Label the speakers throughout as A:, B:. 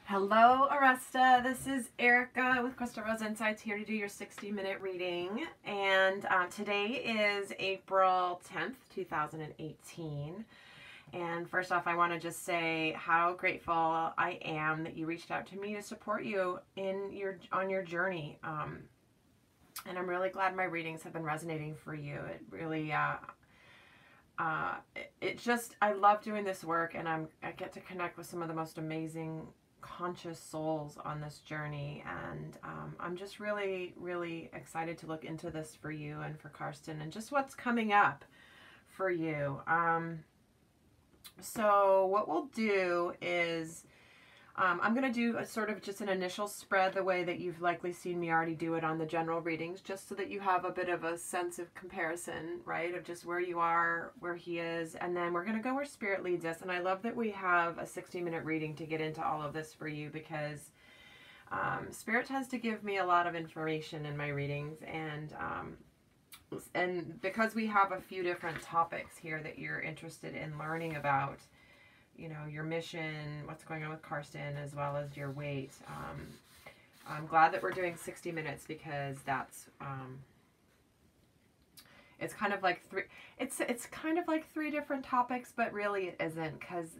A: Hello, Oresta. This is Erica with Crystal Rose Insights here to do your 60-minute reading. And today is April 10th, 2018. And first off, I want to just say how grateful I am that you reached out to me to support you on your journey. And I'm really glad my readings have been resonating for you. It really, I love doing this work, and I get to connect with some of the most amazing conscious souls on this journey, and I'm just really excited to look into this for you and for Karsten and just what's coming up for you. So what we'll do is I'm going to do a sort of just an initial spread the way that you've likely seen me already do it on the general readings, just so that you have a bit of a sense of comparison, right, of just where you are, where he is, and then we're going to go where Spirit leads us. And I love that we have a 60-minute reading to get into all of this for you, because Spirit tends to give me a lot of information in my readings, and because we have a few different topics here that you're interested in learning about, you know, your mission, what's going on with Karsten, as well as your weight. I'm glad that we're doing 60 minutes, because that's it's kind of like three different topics, but really it isn't, because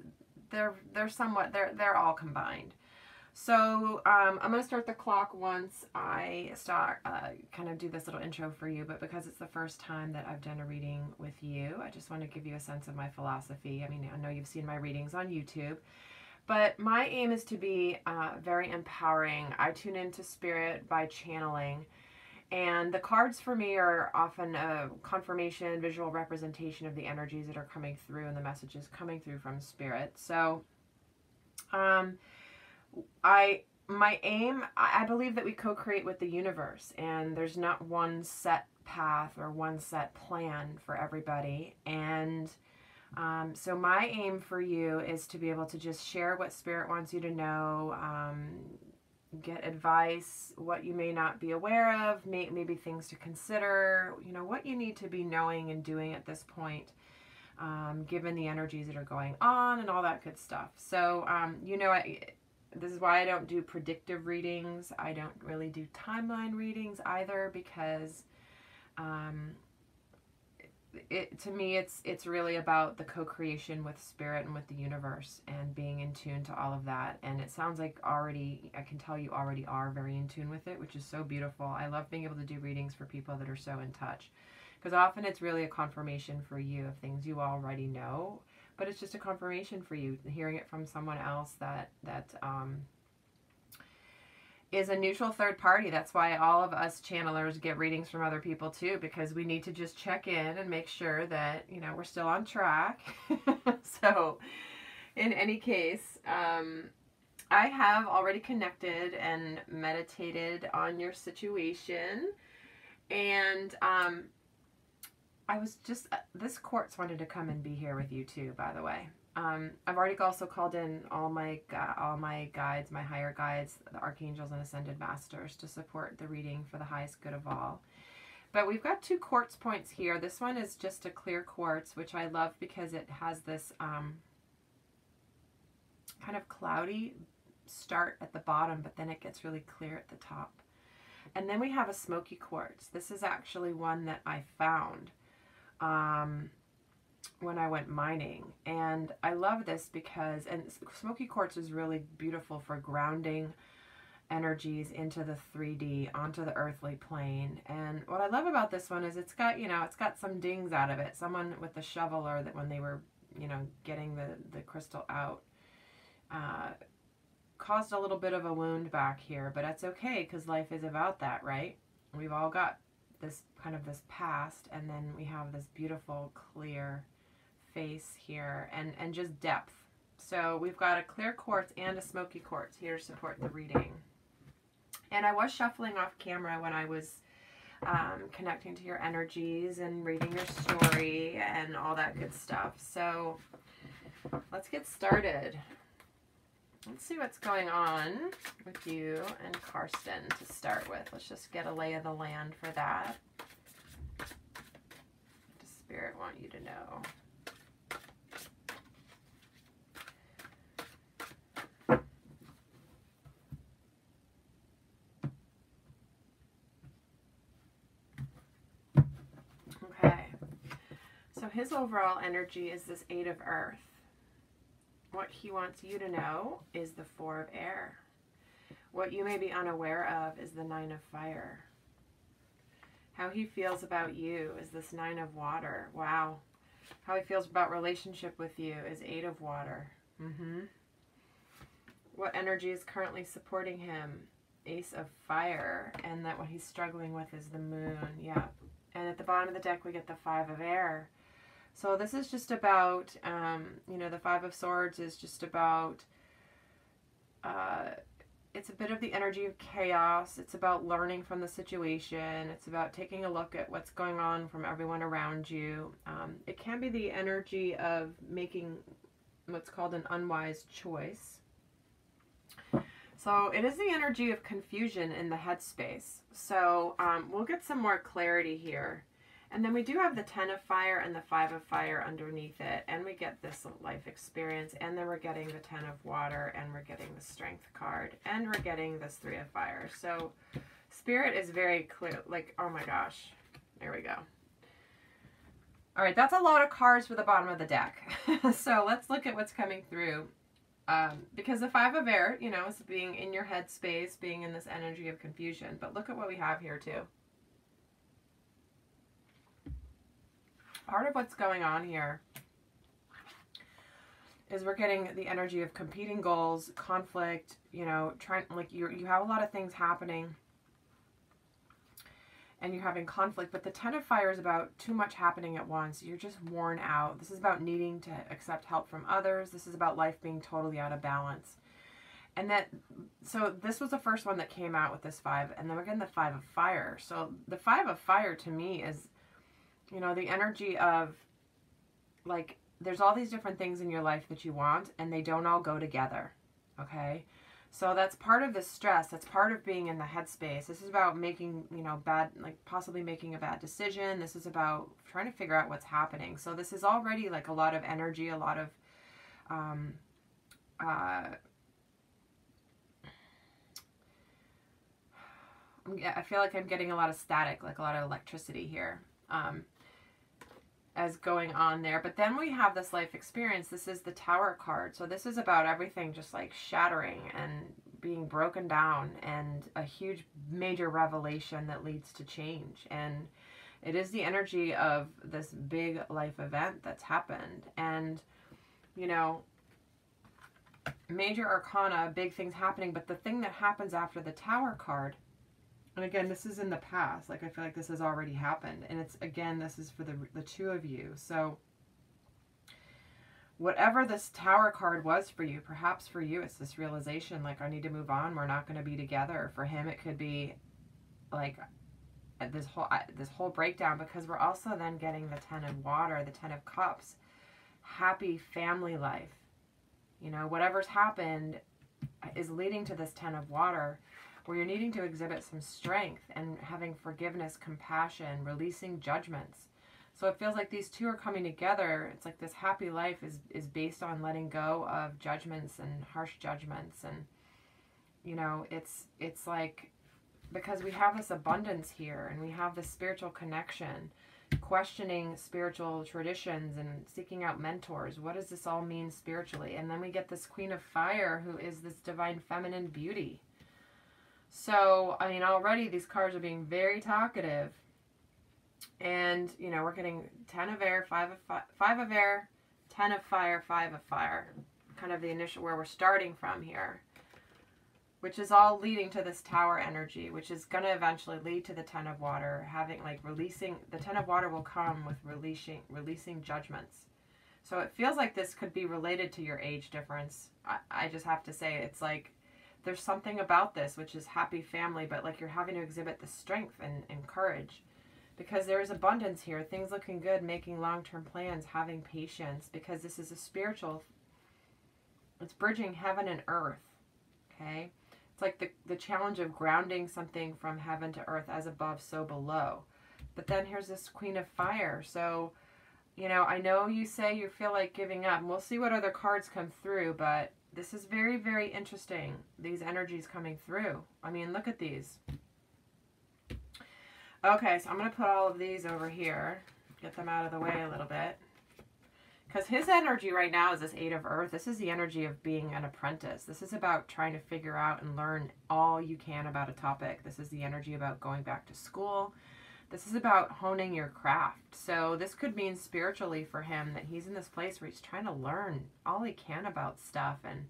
A: they're all combined. So I'm going to start the clock once I start kind of do this little intro for you, but because it's the first time that I've done a reading with you, I just want to give you a sense of my philosophy. I mean, I know you've seen my readings on YouTube, but my aim is to be very empowering. I tune into Spirit by channeling, and the cards for me are often a confirmation, visual representation of the energies that are coming through and the messages coming through from Spirit. So my aim, I believe that we co-create with the universe, and there's not one set path or one set plan for everybody. And so my aim for you is to be able to just share what Spirit wants you to know, get advice, what you may not be aware of, maybe things to consider, you know, what you need to be knowing and doing at this point, given the energies that are going on and all that good stuff. So, you know, this is why I don't do predictive readings. I don't really do timeline readings either, because to me it's really about the co-creation with Spirit and with the universe, and being in tune to all of that. And it sounds like already, I can tell you already are very in tune with it, which is so beautiful. I love being able to do readings for people that are so in touch, because often it's really a confirmation for you of things you already know, but it's just a confirmation for you, hearing it from someone else that is a neutral third party. That's why all of us channelers get readings from other people too, because we need to just check in and make sure that, you know, we're still on track. So in any case, I have already connected and meditated on your situation, and I was just, this quartz wanted to come and be here with you too, by the way. I've already also called in all my guides, my higher guides, the archangels and ascended masters, to support the reading for the highest good of all. But we've got two quartz points here. This one is just a clear quartz, which I love because it has this kind of cloudy start at the bottom, but then it gets really clear at the top. And then we have a smoky quartz. This is actually one that I found when I went mining, and I love this because, and smoky quartz is really beautiful for grounding energies into the 3D, onto the earthly plane. And what I love about this one is it's got, you know, it's got some dings out of it. Someone with the shovel, or that when they were, you know, getting the crystal out, caused a little bit of a wound back here, but it's okay, because life is about that, right? We've all got this kind of this past, and then we have this beautiful clear face here, and just depth. So we've got a clear quartz and a smoky quartz here to support the reading. And I was shuffling off camera when I was connecting to your energies and reading your story and all that good stuff. So let's get started. Let's see what's going on with you and Karsten to start with. Let's just get a lay of the land for that. What does Spirit want you to know? his overall energy is this 8 of Earth. What he wants you to know is the 4 of Air. What you may be unaware of is the 9 of Fire. How he feels about you is this 9 of Water. Wow. How he feels about relationship with you is 8 of Water. What energy is currently supporting him? Ace of Fire. And that what he's struggling with is the Moon. Yeah. And at the bottom of the deck, we get the 5 of Air. So this is just about, you know, the 5 of Swords is just about, it's a bit of the energy of chaos. It's about learning from the situation. It's about taking a look at what's going on from everyone around you. It can be the energy of making what's called an unwise choice. So it is the energy of confusion in the headspace. So we'll get some more clarity here. And then we do have the 10 of Fire and the 5 of Fire underneath it. And we get this life experience. And then we're getting the 10 of Water. And we're getting the Strength card. And we're getting this 3 of Fire. So Spirit is very clear. Like, oh my gosh. There we go. All right, that's a lot of cards for the bottom of the deck. So let's look at what's coming through. Because the 5 of Air, you know, is being in your head space, being in this energy of confusion. But look at what we have here too. Part of what's going on here is we're getting the energy of competing goals, conflict, you know, trying, like you have a lot of things happening and you're having conflict, but the 10 of Fire is about too much happening at once. You're just worn out. This is about needing to accept help from others. This is about life being totally out of balance. And that, so this was the first one that came out with this 5, and then we're getting the 5 of Fire. So the 5 of Fire to me is, you know, the energy of, like, there's all these different things in your life that you want, and they don't all go together, okay? So that's part of the stress. That's part of being in the headspace. This is about making, you know, possibly making a bad decision. This is about trying to figure out what's happening. So this is already, like, a lot of energy, a lot of, I feel like I'm getting a lot of static, like a lot of electricity here. As going on there. But then we have this life experience. This is the Tower card. So this is about everything just like shattering and being broken down and a huge major revelation that leads to change. And it is the energy of this big life event that's happened. And, you know, major arcana, big things happening. But the thing that happens after the Tower card, and again, this is in the past. Like, I feel like this has already happened. And it's, again, this is for the two of you. So whatever this Tower card was for you, perhaps for you, it's this realization, like, I need to move on. We're not going to be together. For him, it could be like this whole breakdown, because we're also then getting the 10 of Water, the 10 of Cups, happy family life. You know, whatever's happened is leading to this 10 of Water, where you're needing to exhibit some strength and having forgiveness, compassion, releasing judgments. So it feels like these two are coming together. It's like this happy life is based on letting go of judgments and harsh judgments. And, you know, it's like, because we have this abundance here and we have this spiritual connection, questioning spiritual traditions and seeking out mentors. What does this all mean spiritually? And then we get this Queen of Fire, who is this divine feminine beauty. So, I mean, already these cards are being very talkative. And, you know, we're getting 10 of Air, 5 of Air, 10 of Fire, 5 of Fire. Kind of the initial, where we're starting from here. Which is all leading to this Tower energy, which is going to eventually lead to the 10 of Water. Having, like, releasing, the 10 of Water will come with releasing judgments. So it feels like this could be related to your age difference. I just have to say, it's like, there's something about this, which is happy family, but like you're having to exhibit the strength and courage, because there is abundance here, things looking good, making long-term plans, having patience, because this is a spiritual, it's bridging heaven and earth, okay? It's like the challenge of grounding something from heaven to earth, as above, so below. But then here's this Queen of Fire. So, you know, I know you say you feel like giving up, and we'll see what other cards come through, but this is very, very interesting, these energies coming through. I mean, look at these. Okay, so I'm going to put all of these over here, get them out of the way a little bit. Because his energy right now is this 8 of Earth. This is the energy of being an apprentice. This is about trying to figure out and learn all you can about a topic. This is the energy about going back to school. This is about honing your craft. So this could mean spiritually for him that he's in this place where he's trying to learn all he can about stuff. And,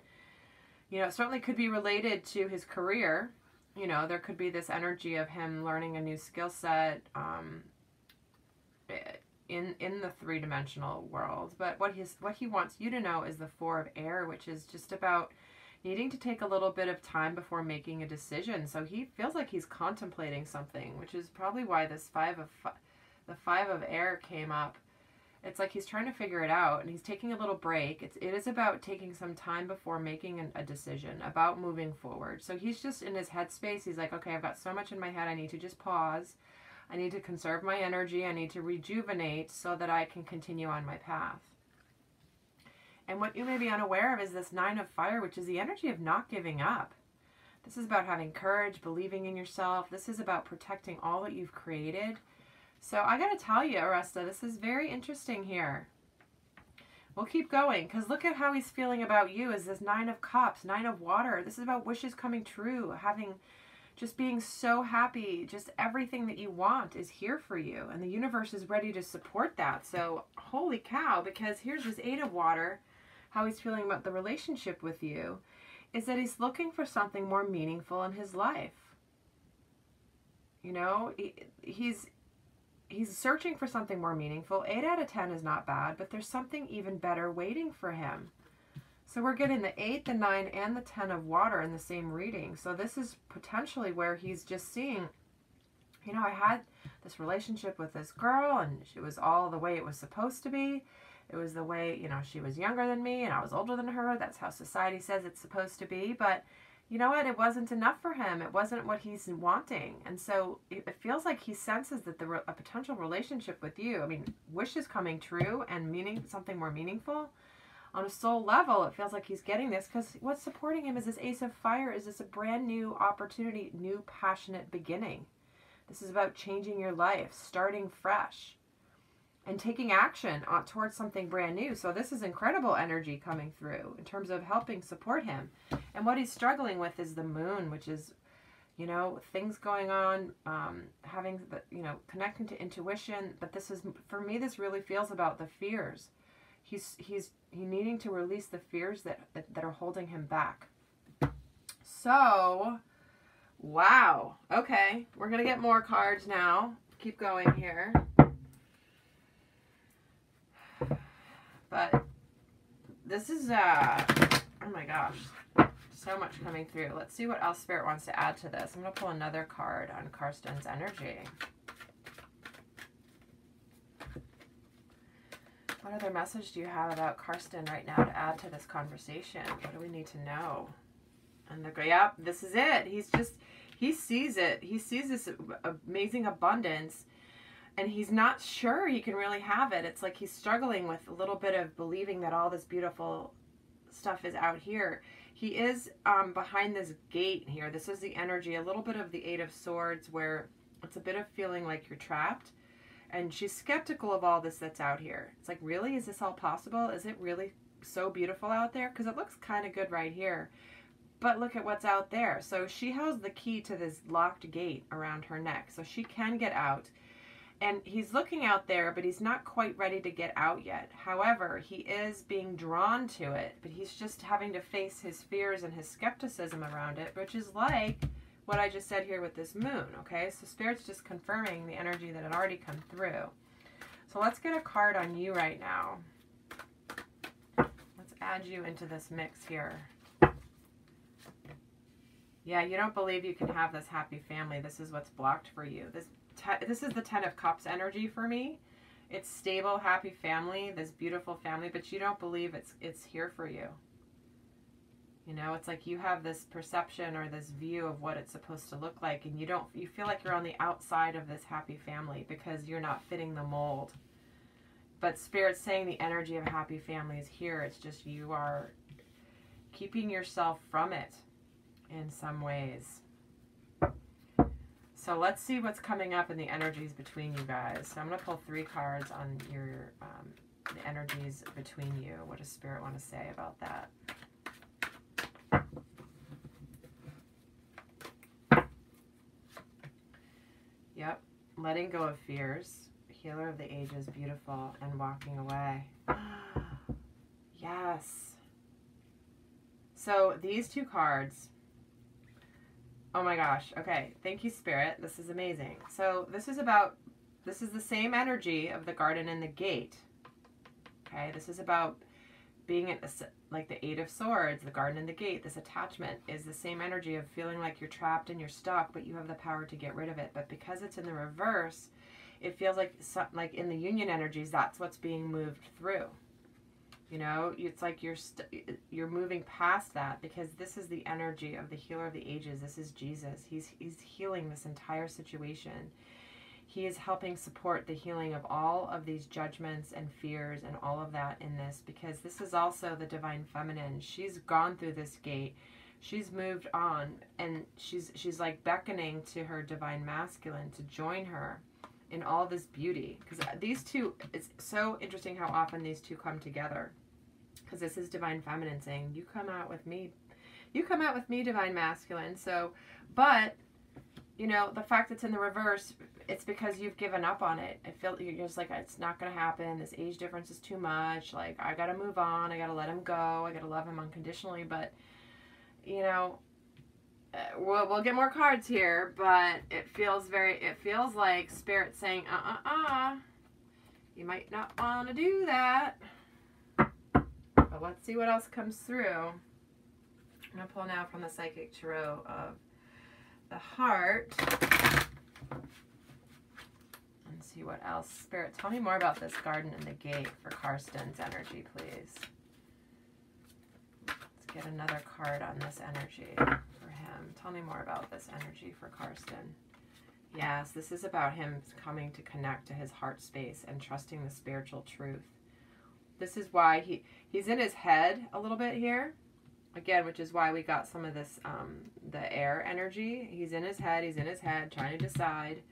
A: you know, it certainly could be related to his career. You know, there could be this energy of him learning a new skill set, in the three-dimensional world. But what he wants you to know is the 4 of Air, which is just about needing to take a little bit of time before making a decision. So he feels like he's contemplating something, which is probably why this the 5 of Air came up. It's like he's trying to figure it out, and he's taking a little break. It is about taking some time before making a decision about moving forward. So he's just in his headspace. He's like, okay, I've got so much in my head. I need to just pause. I need to conserve my energy. I need to rejuvenate so that I can continue on my path. And what you may be unaware of is this 9 of Fire, which is the energy of not giving up. This is about having courage, believing in yourself. This is about protecting all that you've created. So I got to tell you, Oresta, this is very interesting here. We'll keep going, because look at how he's feeling about you is this 9 of Cups, 9 of Water. This is about wishes coming true, just being so happy. Just everything that you want is here for you, and the universe is ready to support that. So holy cow, because here's this 8 of Water, how he's feeling about the relationship with you is that he's looking for something more meaningful in his life. You know, he's searching for something more meaningful. 8 out of 10 is not bad, but there's something even better waiting for him. So we're getting the 8, the 9, and the 10 of Water in the same reading. So this is potentially where he's just seeing, you know, I had this relationship with this girl, and she was all the way it was supposed to be. It was the way, you know, she was younger than me, and I was older than her. That's how society says it's supposed to be. But you know what? It wasn't enough for him. It wasn't what he's wanting. And so it feels like he senses that a potential relationship with you, I mean, wishes coming true and something more meaningful. On a soul level, it feels like he's getting this because what's supporting him is this Ace of Fire. Is this a brand new opportunity, new passionate beginning? This is about changing your life, starting fresh, and taking action towards something brand new. So this is incredible energy coming through in terms of helping support him. And what he's struggling with is the Moon, which is, you know, things going on, having, you know, connecting to intuition. But this is, for me, this really feels about the fears. He's needing to release the fears that are holding him back. So, wow. Okay, we're going to get more cards now. Keep going here. But this is, oh my gosh, so much coming through. Let's see what else Spirit wants to add to this. I'm going to pull another card on Karsten's energy. What other message do you have about Karsten right now to add to this conversation? What do we need to know? And yep, this is it. He sees it. He sees this amazing abundance. And he's not sure he can really have it. It's like he's struggling with a little bit of believing that all this beautiful stuff is out here. He is behind this gate here. This is the energy, a little bit of the 8 of Swords, where it's a bit of feeling like you're trapped. And she's skeptical of all this that's out here. It's like, really? Is this all possible? Is it really so beautiful out there? Because it looks kind of good right here. But look at what's out there. So she has the key to this locked gate around her neck. So she can get out. And he's looking out there, but he's not quite ready to get out yet. However, he is being drawn to it, but he's just having to face his fears and his skepticism around it, which is like what I just said here with this Moon, okay? So Spirit's just confirming the energy that had already come through. So let's get a card on you right now. Let's add you into this mix here. Yeah, you don't believe you can have this happy family. This is what's blocked for you. This is the 10 of Cups energy for me. It's stable, happy family, this beautiful family, but you don't believe it's here for you. You know, it's like you have this perception or this view of what it's supposed to look like, and you feel like you're on the outside of this happy family because you're not fitting the mold. But Spirit's saying the energy of a happy family is here. It's just you are keeping yourself from it in some ways. So let's see what's coming up in the energies between you guys. So I'm going to pull 3 cards on your the energies between you. What does Spirit want to say about that? Yep. Letting go of fears. Healer of the ages, beautiful, and walking away. Yes. So these two cards, oh my gosh. Okay. Thank you, Spirit. This is amazing. So this is the same energy of the garden and the gate. Okay. This is about being like the Eight of Swords, the garden and the gate. This attachment is the same energy of feeling like you're trapped and you're stuck, but you have the power to get rid of it. But because it's in the reverse, it feels like in the union energies, that's what's being moved through. You know, it's like you're moving past that, because this is the energy of the healer of the ages. This is Jesus. He's healing this entire situation. He is helping support the healing of all of these judgments and fears and all of that in this, because this is also the divine feminine. She's gone through this gate. She's moved on, and she's like beckoning to her divine masculine to join her in all this beauty. Because these two, it's so interesting how often these two come together. Because this is divine feminine saying, you come out with me, divine masculine. So, but, you know, the fact it's in the reverse, it's because you've given up on it. I feel you're just like, it's not going to happen. This age difference is too much. Like, I got to move on. I got to let him go. I got to love him unconditionally. But, you know, we'll get more cards here, but it feels like Spirit saying, you might not want to do that. But let's see what else comes through. I'm going to pull now from the Psychic Tarot of the Heart. And see what else. Spirit, tell me more about this garden and the gate for Karsten's energy, please. Let's get another card on this energy for him. Tell me more about this energy for Karsten. Yes, this is about him coming to connect to his heart space and trusting the spiritual truth. This is why he's in his head a little bit here. Again, which is why we got some of this, the air energy. He's in his head, trying to decide.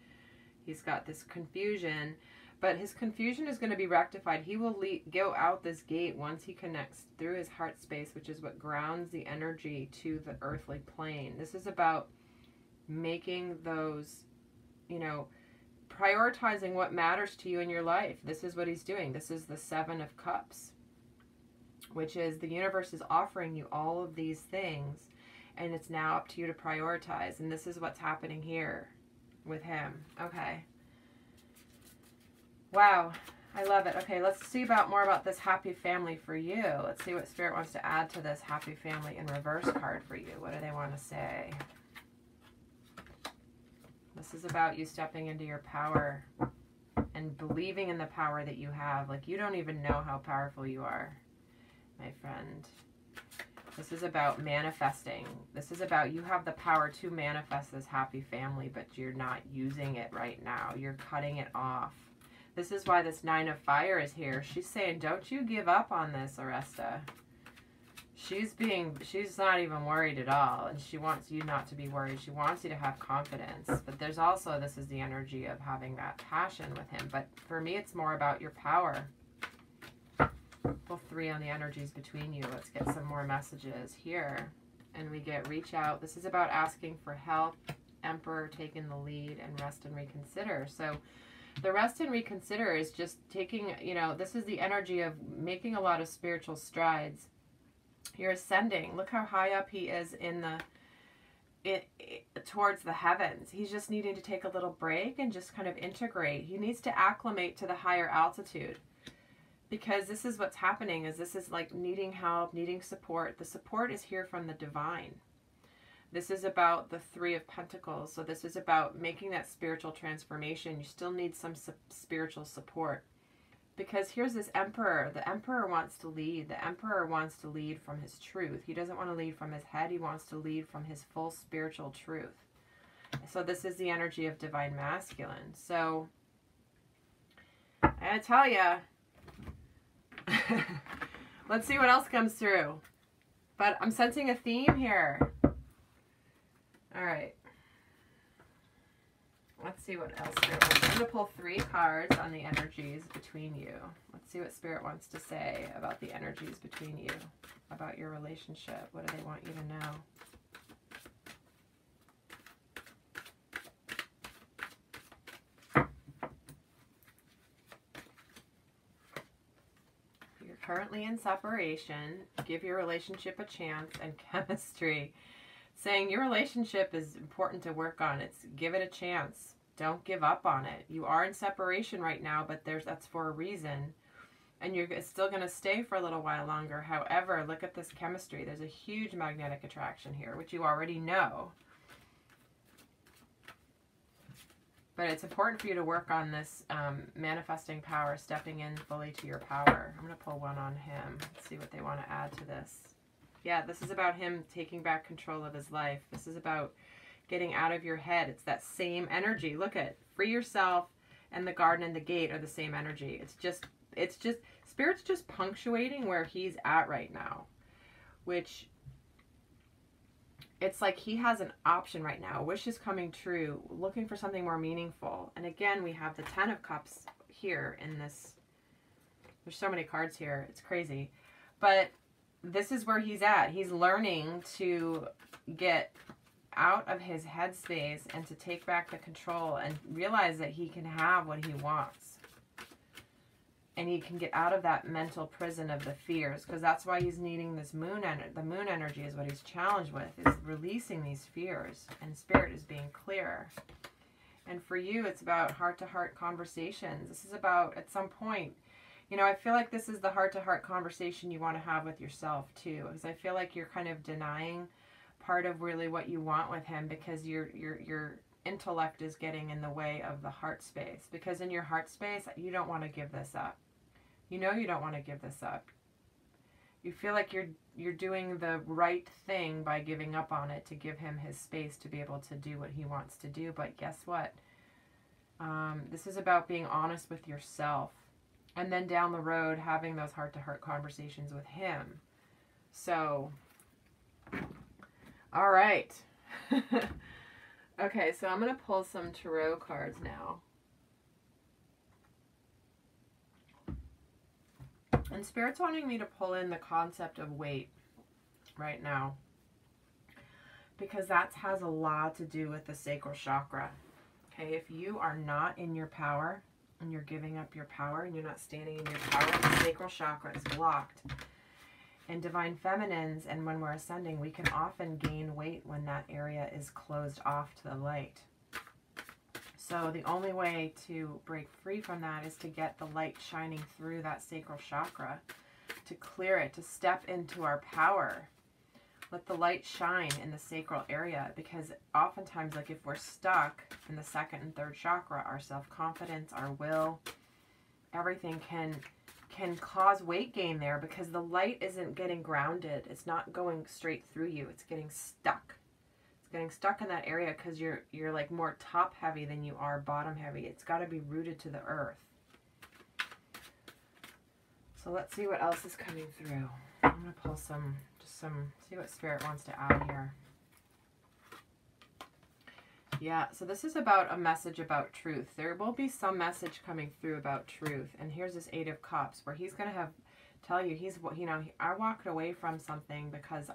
A: He's got this confusion, but his confusion is going to be rectified. He will go out this gate once he connects through his heart space, which is what grounds the energy to the earthly plane. This is about making those, you know, prioritizing what matters to you in your life. This is what he's doing. This is the Seven of Cups, which is the universe is offering you all of these things, and it's now up to you to prioritize. And this is what's happening here with him. Okay. Wow. I love it. Okay, let's see more about this happy family for you. Let's see what Spirit wants to add to this happy family in reverse card for you. What do they want to say? This is about you stepping into your power and believing in the power that you have. Like, you don't even know how powerful you are, my friend. This is about manifesting. This is about you have the power to manifest this happy family, but you're not using it right now. You're cutting it off. This is why this Nine of Fire is here. She's saying, don't you give up on this, Oresta. She's not even worried at all, and she wants you not to be worried. She wants you to have confidence. But there's also, this is the energy of having that passion with him. But for me, it's more about your power. Pull 3 on the energies between you. Let's get some more messages here. And we get reach out. This is about asking for help. Emperor taking the lead, and rest and reconsider. So the rest and reconsider is just taking, you know, this is the energy of making a lot of spiritual strides. You're ascending. Look how high up he is towards the heavens. He's just needing to take a little break and just kind of integrate. He needs to acclimate to the higher altitude, because this is what's happening. Is this is like needing help, needing support. The support is here from the divine. This is about the 3 of Pentacles. So this is about making that spiritual transformation. You still need some spiritual support. Because here's this Emperor. The Emperor wants to lead. The Emperor wants to lead from his truth. He doesn't want to lead from his head. He wants to lead from his full spiritual truth. So this is the energy of divine masculine. So I tell you, let's see what else comes through. But I'm sensing a theme here. All right. Let's see what else Spirit wants. I'm going to pull 3 cards on the energies between you. Let's see what Spirit wants to say about the energies between you, about your relationship. What do they want you to know? Currently in separation, give your relationship a chance, and chemistry. Saying your relationship is important to work on. It's give it a chance. Don't give up on it. You are in separation right now, but that's for a reason. And you're still going to stay for a little while longer. However, look at this chemistry. There's a huge magnetic attraction here, which you already know. But it's important for you to work on this manifesting power, stepping in fully to your power. I'm going to pull one on him. Let's see what they want to add to this. Yeah, this is about him taking back control of his life. This is about getting out of your head. It's that same energy. Look at free yourself, and the garden and the gate are the same energy. It's just Spirit's just punctuating where he's at right now, which it's like he has an option right now. A wish is coming true, looking for something more meaningful. And again, we have the 10 of Cups here in this. There's so many cards here. It's crazy. But this is where he's at. He's learning to get out of his headspace and to take back the control and realize that he can have what he wants. And he can get out of that mental prison of the fears, because that's why he's needing this moon energy. The moon energy is what he's challenged with, is releasing these fears. And Spirit is being clear. And for you, it's about heart-to-heart conversations. This is about, at some point, you know, I feel like this is the heart-to-heart conversation you want to have with yourself, too. Because I feel like you're kind of denying part of really what you want with him, because your intellect is getting in the way of the heart space. Because in your heart space, you don't want to give this up. You know you don't want to give this up. You feel like you're doing the right thing by giving up on it to give him his space to be able to do what he wants to do. But guess what? This is about being honest with yourself. And then down the road, having those heart-to-heart conversations with him. So, all right. Okay, so I'm going to pull some tarot cards now. And Spirit's wanting me to pull in the concept of weight right now, because that has a lot to do with the sacral chakra. Okay, if you are not in your power and you're giving up your power and you're not standing in your power, the sacral chakra is blocked. And divine feminines, and when we're ascending, we can often gain weight when that area is closed off to the light. So the only way to break free from that is to get the light shining through that sacral chakra, to clear it, to step into our power. Let the light shine in the sacral area, because oftentimes, like if we're stuck in the 2nd and 3rd chakra, our self-confidence, our will, everything can cause weight gain there, because the light isn't getting grounded. It's not going straight through you. It's getting stuck. Getting stuck in that area because you're like more top heavy than you are bottom heavy. It's got to be rooted to the earth. So let's see what else is coming through. I'm going to pull some, see what Spirit wants to add here. Yeah, so this is about a message about truth. There will be some message coming through about truth. And here's this 8 of Cups, where he's going to tell you, I walked away from something because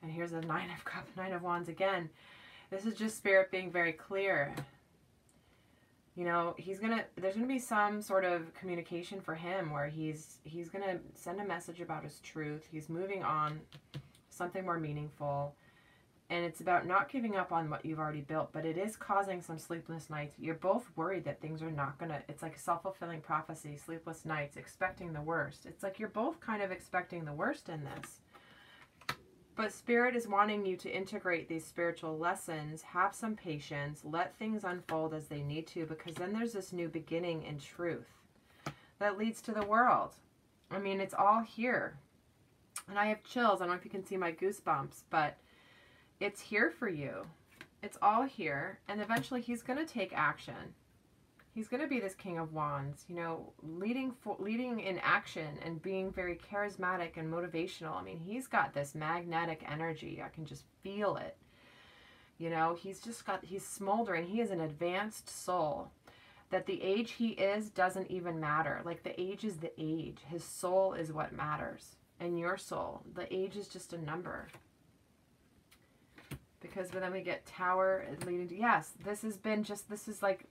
A: and here's a 9 of Cups, 9 of Wands again. This is just Spirit being very clear. You know, there's gonna be some sort of communication for him where he's gonna send a message about his truth. He's moving on, something more meaningful. And it's about not giving up on what you've already built, but it is causing some sleepless nights. You're both worried that things are not gonna, it's like a self-fulfilling prophecy, sleepless nights, expecting the worst. It's like you're both kind of expecting the worst in this. But Spirit is wanting you to integrate these spiritual lessons, have some patience, let things unfold as they need to, because then there's this new beginning in truth that leads to the world. I mean, it's all here. And I have chills. I don't know if you can see my goosebumps, but it's here for you. It's all here. And eventually he's going to take action. He's going to be this King of Wands, you know, leading in action and being very charismatic and motivational. I mean, he's got this magnetic energy. I can just feel it. You know, he's smoldering. He is an advanced soul. That the age he is doesn't even matter. Like, the age is the age. His soul is what matters. And your soul, the age is just a number. Because then we get Tower leading to, yes, this is like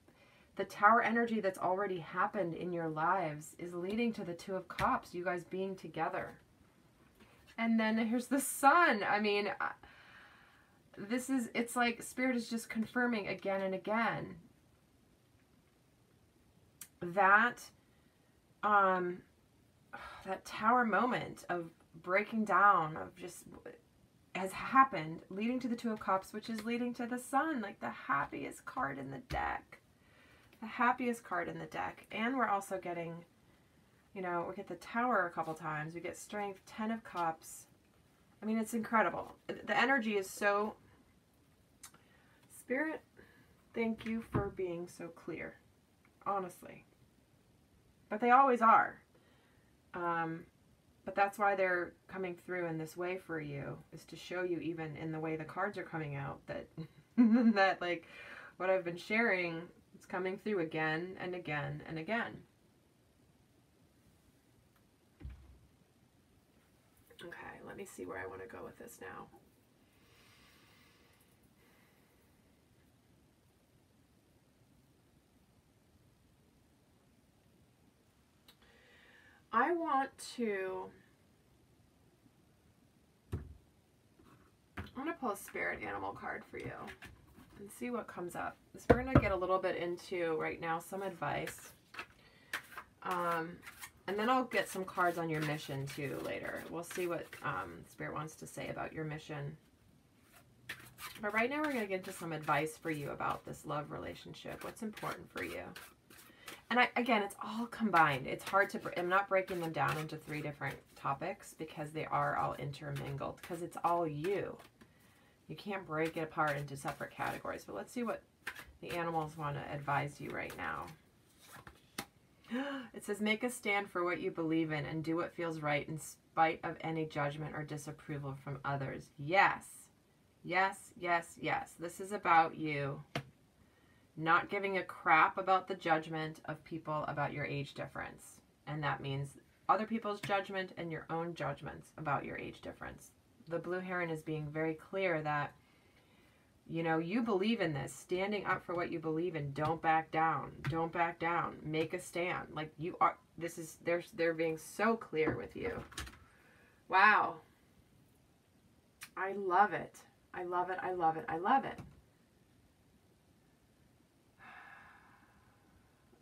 A: the Tower energy that's already happened in your lives is leading to the Two of Cups, you guys being together. And then here's the Sun. I mean, it's like Spirit is just confirming again and again that that Tower moment of breaking down, of just has happened, leading to the Two of Cups, which is leading to the Sun, like the happiest card in the deck. The happiest card in the deck. And we're also getting, you know, we get the Tower a couple times. We get Strength, 10 of Cups. I mean, it's incredible. The energy is so... Spirit, thank you for being so clear. Honestly. But they always are. But that's why they're coming through in this way for you, is to show you, even in the way the cards are coming out, that that, like, what I've been sharing, it's coming through again and again and again. Okay, let me see where I want to go with this now. I want to pull a spirit animal card for you and see what comes up. So we're going to get a little bit into, right now, some advice. And then I'll get some cards on your mission, too, later. We'll see what Spirit wants to say about your mission. But right now, we're going to get into some advice for you about this love relationship. What's important for you? And again, it's all combined. It's hard to, I'm not breaking them down into 3 different topics because they are all intermingled, because it's all you. You can't break it apart into separate categories. But let's see what the animals want to advise you right now. It says, make a stand for what you believe in and do what feels right in spite of any judgment or disapproval from others. Yes. Yes, yes, yes. This is about you. Not giving a crap about the judgment of people about your age difference. And that means other people's judgment and your own judgments about your age difference. The Blue Heron is being very clear that, you know, you believe in this. Standing up for what you believe in. Don't back down. Don't back down. Make a stand. Like, you are, this is, they're being so clear with you. Wow. I love it. I love it. I love it. I love it.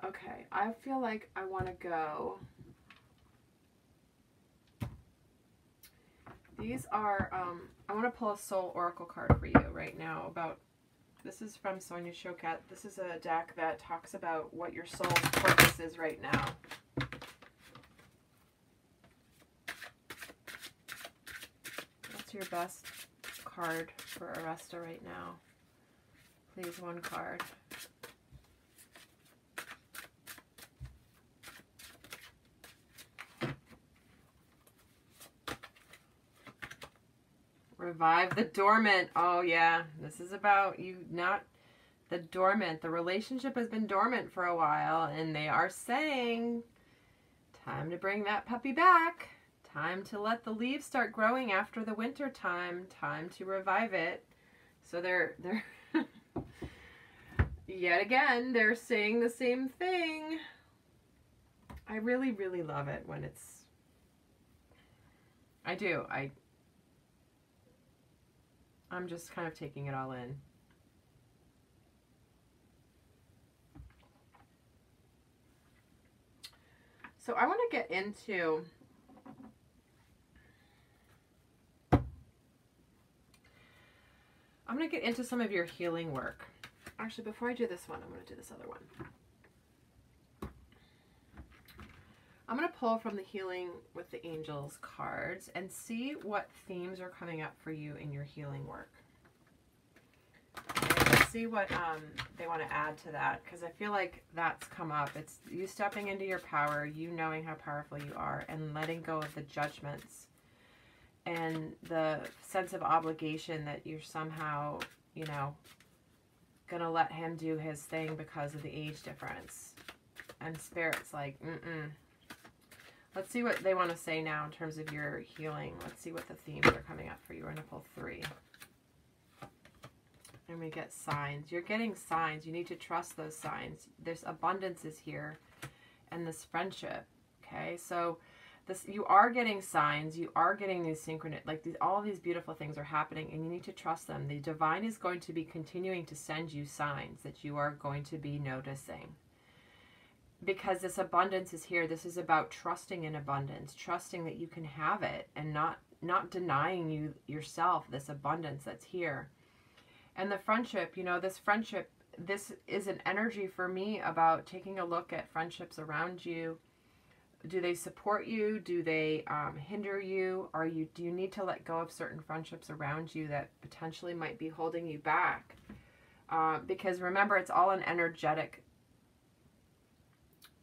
A: Okay, I feel like I want to go. These are, I want to pull a Soul Oracle card for you right now about, this is from Sonia Choquette. This is a deck that talks about what your soul's purpose is right now. What's your best card for Oresta right now? Please, one card. Revive the dormant. Oh, yeah. This is about you, not the dormant. The relationship has been dormant for a while, and they are saying, time to bring that puppy back. Time to let the leaves start growing after the winter time. Time to revive it. So they're yet again, they're saying the same thing. I really, really love it when it's, I do. I'm just kind of taking it all in. So I want to get into some of your healing work. Actually, before I do this one, I'm going to do this other one. I'm going to pull from the Healing with the Angels cards and see what themes are coming up for you in your healing work. Let's see what they want to add to that, because I feel like that's come up. It's you stepping into your power, you knowing how powerful you are, and letting go of the judgments and the sense of obligation that you're somehow you know, gonna let him do his thing because of the age difference. And Spirit's like, Let's see what they want to say now in terms of your healing. Let's see what the themes are coming up for you. We're going to pull 3. And we get signs. You're getting signs. You need to trust those signs. There's abundance is here. And this friendship. Okay, so this, you are getting signs. You are getting these synchronous, like these, all these beautiful things are happening, and you need to trust them. The divine is going to be continuing to send you signs that you are going to be noticing. Because this abundance is here. This is about trusting in abundance, trusting that you can have it, and not denying yourself this abundance that's here. And the friendship, you know, this friendship, this is an energy for me about taking a look at friendships around you. Do they support you? Do they hinder you? Do you need to let go of certain friendships around you that potentially might be holding you back? Because remember, it's all an energetic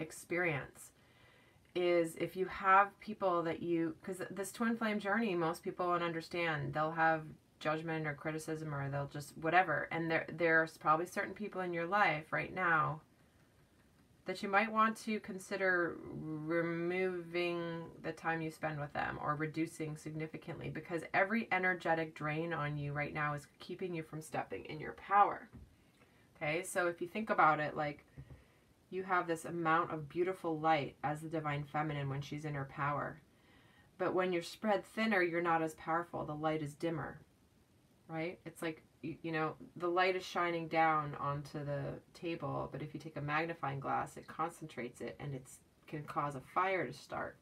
A: experience. Is if you have people that you, because this twin flame journey, most people won't understand. They'll have judgment or criticism, or they'll just whatever. And there's probably certain people in your life right now that you might want to consider removing the time you spend with them, or reducing significantly, because every energetic drain on you right now is keeping you from stepping in your power. Okay, so if you think about it, like, you have this amount of beautiful light as the divine feminine when she's in her power. But when you're spread thinner, you're not as powerful. The light is dimmer, right? It's like, you know, the light is shining down onto the table, but if you take a magnifying glass, it concentrates it, and it can cause a fire to start.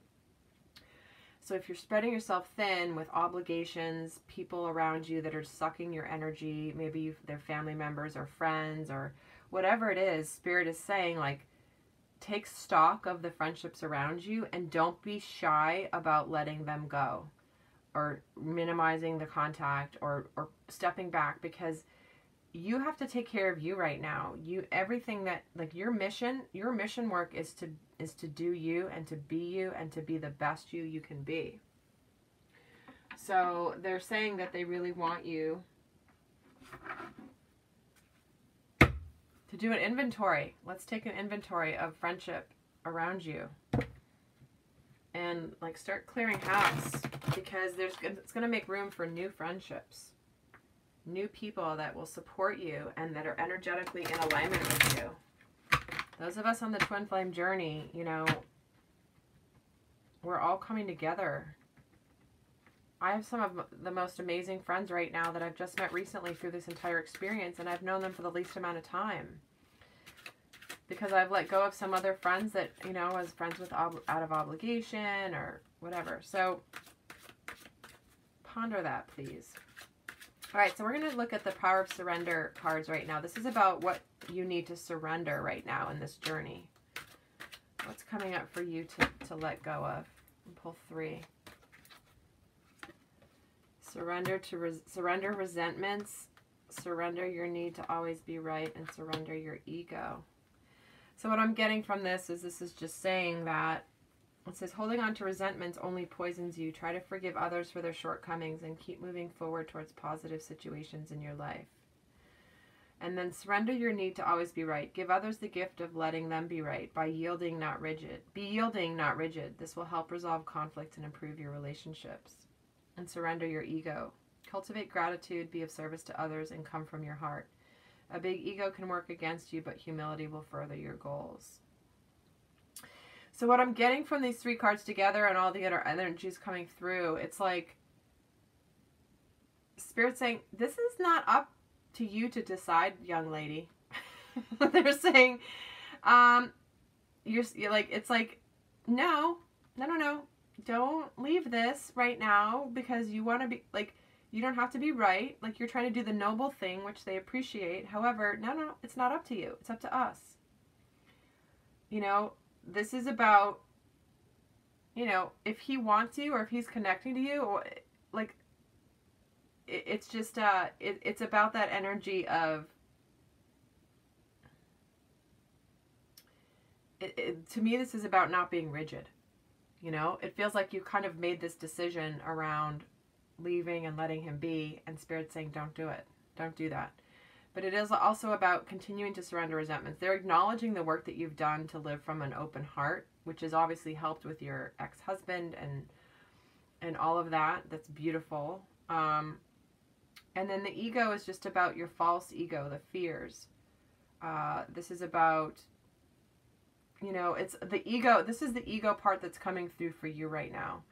A: So if you're spreading yourself thin with obligations, people around you that are sucking your energy, maybe they're family members or friends or whatever it is, Spirit is saying, like, take stock of the friendships around you, and don't be shy about letting them go, or minimizing the contact, or stepping back, because you have to take care of you right now. Everything that, like, your mission work is to do you, and to be the best you can be. So they're saying that they really want you to do an inventory. Let's take an inventory of friendship around you, and like start clearing house, because it's going to make room for new friendships, new people that will support you and that are energetically in alignment with you. Those of us on the twin flame journey, you know, we're all coming together. I have some of the most amazing friends right now that I've just met recently through this entire experience, and I've known them for the least amount of time. Because I've let go of some other friends that, you know, I was friends with out of obligation or whatever. So ponder that, please. All right, so we're going to look at the Power of Surrender cards right now. This is about what you need to surrender right now in this journey. What's coming up for you to let go of? And pull 3. Surrender resentments, surrender your need to always be right, and surrender your ego. So what I'm getting from this is just saying that it says holding on to resentments only poisons you. Try to forgive others for their shortcomings and keep moving forward towards positive situations in your life. And then surrender your need to always be right. Give others the gift of letting them be right by yielding, not rigid. Be yielding, not rigid. This will help resolve conflict and improve your relationships. And surrender your ego. Cultivate gratitude, be of service to others, and come from your heart. A big ego can work against you, but humility will further your goals. So what I'm getting from these 3 cards together and all the other energies coming through, it's like Spirit saying, this is not up to you to decide, young lady. They're saying, you're like, it's like, no. Don't leave this right now because you want to be, like, you don't have to be right. Like, you're trying to do the noble thing, which they appreciate. However, no, it's not up to you. It's up to us. You know, this is about, you know, if he wants you or if he's connecting to you, or, like, it's just, it's about that energy of, to me, this is about not being rigid. You know, it feels like you kind of made this decision around leaving and letting him be, and Spirit's saying, don't do it. Don't do that. But it is also about continuing to surrender resentments. They're acknowledging the work that you've done to live from an open heart, which has obviously helped with your ex-husband and all of that. That's beautiful. And then the ego is just about your false ego, the fears. This is about, you know, it's the ego. This is the ego part that's coming through for you right now.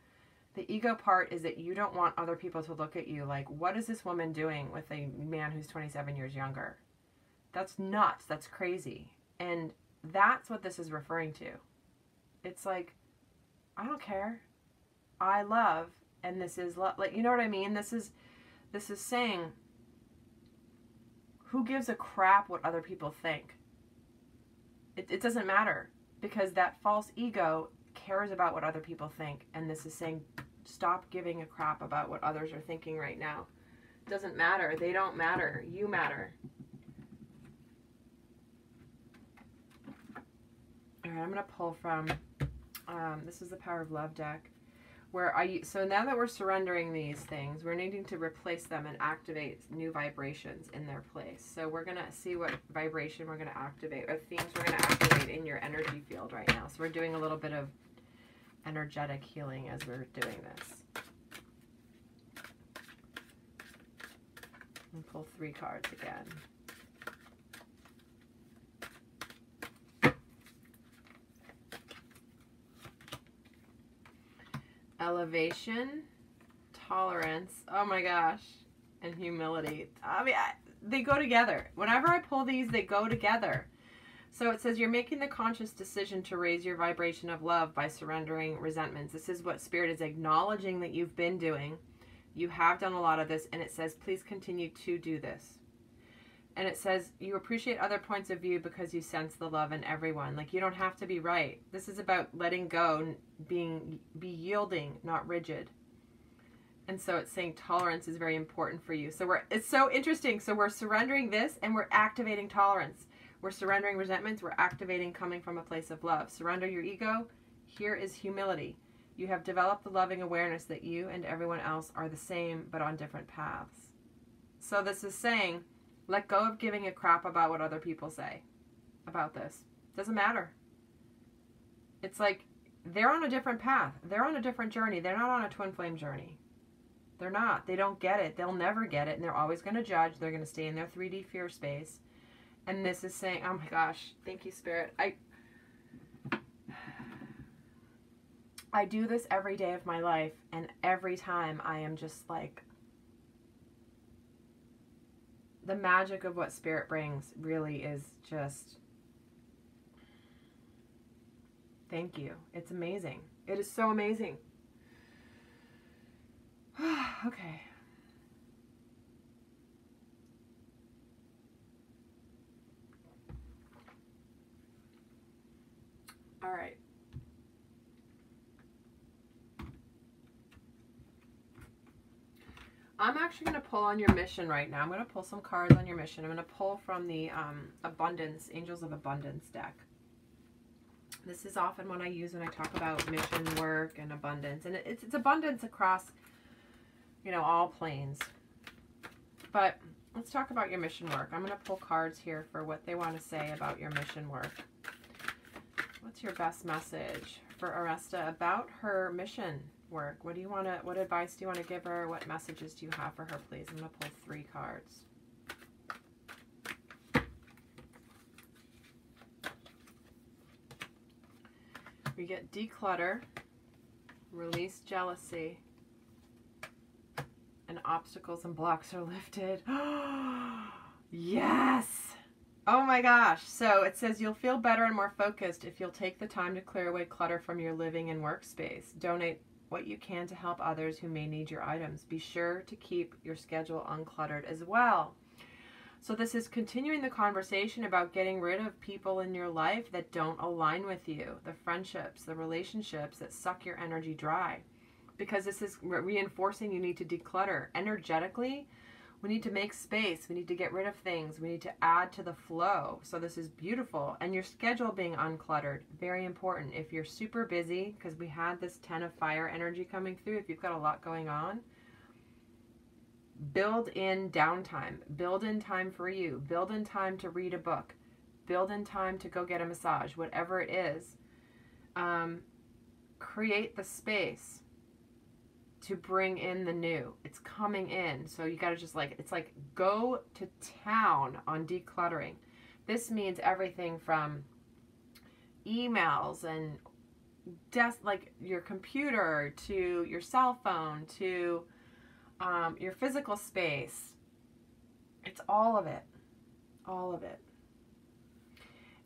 A: The ego part is that you don't want other people to look at you like, what is this woman doing with a man who's 27 years younger? That's nuts. That's crazy. And that's what this is referring to. It's like, I don't care. I love, and this is love. Like, you know what I mean? This is saying, who gives a crap what other people think? It doesn't matter, because that false ego cares about what other people think. And this is saying, stop giving a crap about what others are thinking right now. It doesn't matter. They don't matter. You matter. All right, I'm going to pull from, this is the Power of Love deck. So now that we're surrendering these things, we're needing to replace them and activate new vibrations in their place. So we're going to see what vibration we're going to activate, or themes we're going to activate in your energy field right now. So we're doing a little bit of energetic healing as we're doing this. And pull 3 cards again. Elevation, tolerance, oh my gosh, and humility. I mean, they go together. Whenever I pull these, they go together. So it says you're making the conscious decision to raise your vibration of love by surrendering resentments. This is what Spirit is acknowledging that you've been doing. You have done a lot of this, and it says, please continue to do this. And it says you appreciate other points of view because you sense the love in everyone. Like, you don't have to be right. This is about letting go, be yielding, not rigid. And so it's saying tolerance is very important for you. So it's so interesting. So we're surrendering this and we're activating tolerance. We're surrendering resentments. We're activating coming from a place of love. Surrender your ego. Here is humility. You have developed the loving awareness that you and everyone else are the same, but on different paths. So this is saying, let go of giving a crap about what other people say about this. Doesn't matter. It's like they're on a different path. They're on a different journey. They're not on a twin flame journey. They're not. They don't get it. They'll never get it. And they're always going to judge. They're going to stay in their 3D fear space. And this is saying, oh my gosh, thank you, Spirit. I do this every day of my life. And every time I am just like, the magic of what Spirit brings really is just, thank you. It's amazing. It is so amazing. Okay. All right. I'm actually going to pull on your mission right now. I'm going to pull some cards on your mission. I'm going to pull from the Abundance, Angels of Abundance deck. This is often what I use when I talk about mission work and abundance. And it's abundance across, you know, all planes. But let's talk about your mission work. I'm going to pull cards here for what they want to say about your mission work. What's your best message for Oresta about her mission work? What advice do you want to give her? What messages do you have for her, please? I'm going to pull 3 cards. We get declutter, release jealousy, and obstacles and blocks are lifted. Yes! Oh my gosh. So it says you'll feel better and more focused if you'll take the time to clear away clutter from your living and workspace. Donate what you can to help others who may need your items. Be sure to keep your schedule uncluttered as well. So this is continuing the conversation about getting rid of people in your life that don't align with you, the friendships, the relationships that suck your energy dry. Because this is reinforcing you need to declutter. Energetically, we need to make space. We need to get rid of things. We need to add to the flow. So this is beautiful. And your schedule being uncluttered, very important. If you're super busy, because we had this 10 of fire energy coming through, if you've got a lot going on, Build in downtime. Build in time for you. Build in time to read a book. Build in time to go get a massage. Whatever it is. Create the space to bring in the new. It's coming in. So you got to just like, it's like go to town on decluttering. This means everything from emails and like your computer to your cell phone to your physical space. It's all of it. All of it.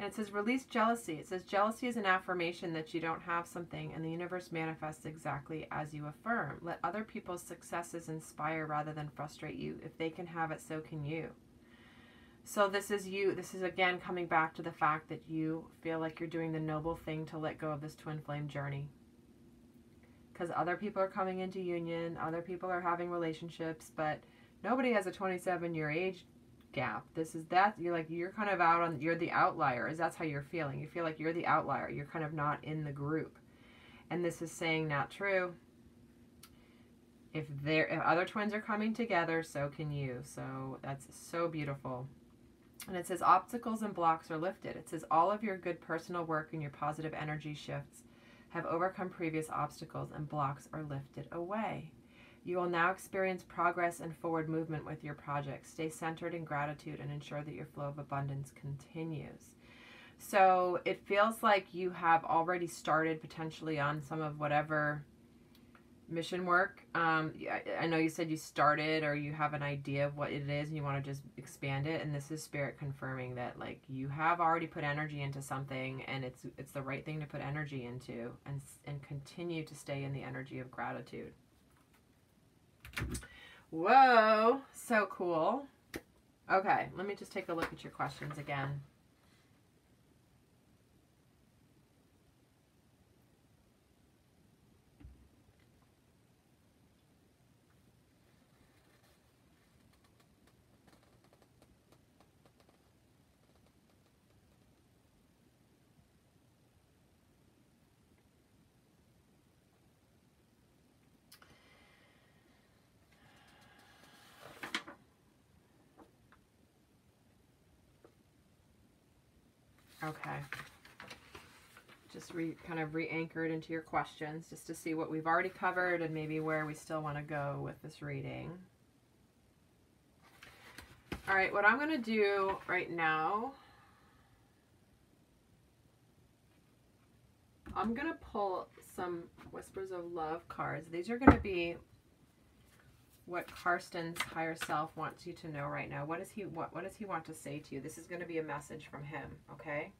A: And it says release jealousy. It says jealousy is an affirmation that you don't have something, and the universe manifests exactly as you affirm. Let other people's successes inspire rather than frustrate you. If they can have it, so can you. So this is you. This is again coming back to the fact that you feel like you're doing the noble thing to let go of this twin flame journey. Because other people are coming into union, other people are having relationships, but nobody has a 27-year age gap. This is that you're kind of out on, you're the outlier, is that's how you're feeling. You feel like you're the outlier. You're kind of not in the group. And this is saying not true. If other twins are coming together, so can you. So that's so beautiful. And it says obstacles and blocks are lifted. It says all of your good personal work and your positive energy shifts have overcome previous obstacles and blocks are lifted away. You will now experience progress and forward movement with your projects. Stay centered in gratitude and ensure that your flow of abundance continues. So it feels like you have already started potentially on some of whatever mission work. I know you said you started or you have an idea of what it is and you want to just expand it. And this is Spirit confirming that like you have already put energy into something and it's the right thing to put energy into and continue to stay in the energy of gratitude. Whoa, so cool. Okay, let me just take a look at your questions again. Okay. Just kind of re-anchored into your questions just to see what we've already covered and maybe where we still want to go with this reading. All right, what I'm going to do right now, I'm going to pull some Whispers of Love cards. These are going to be what Karsten's higher self wants you to know right now. What does he want to say to you? This is going to be a message from him, okay?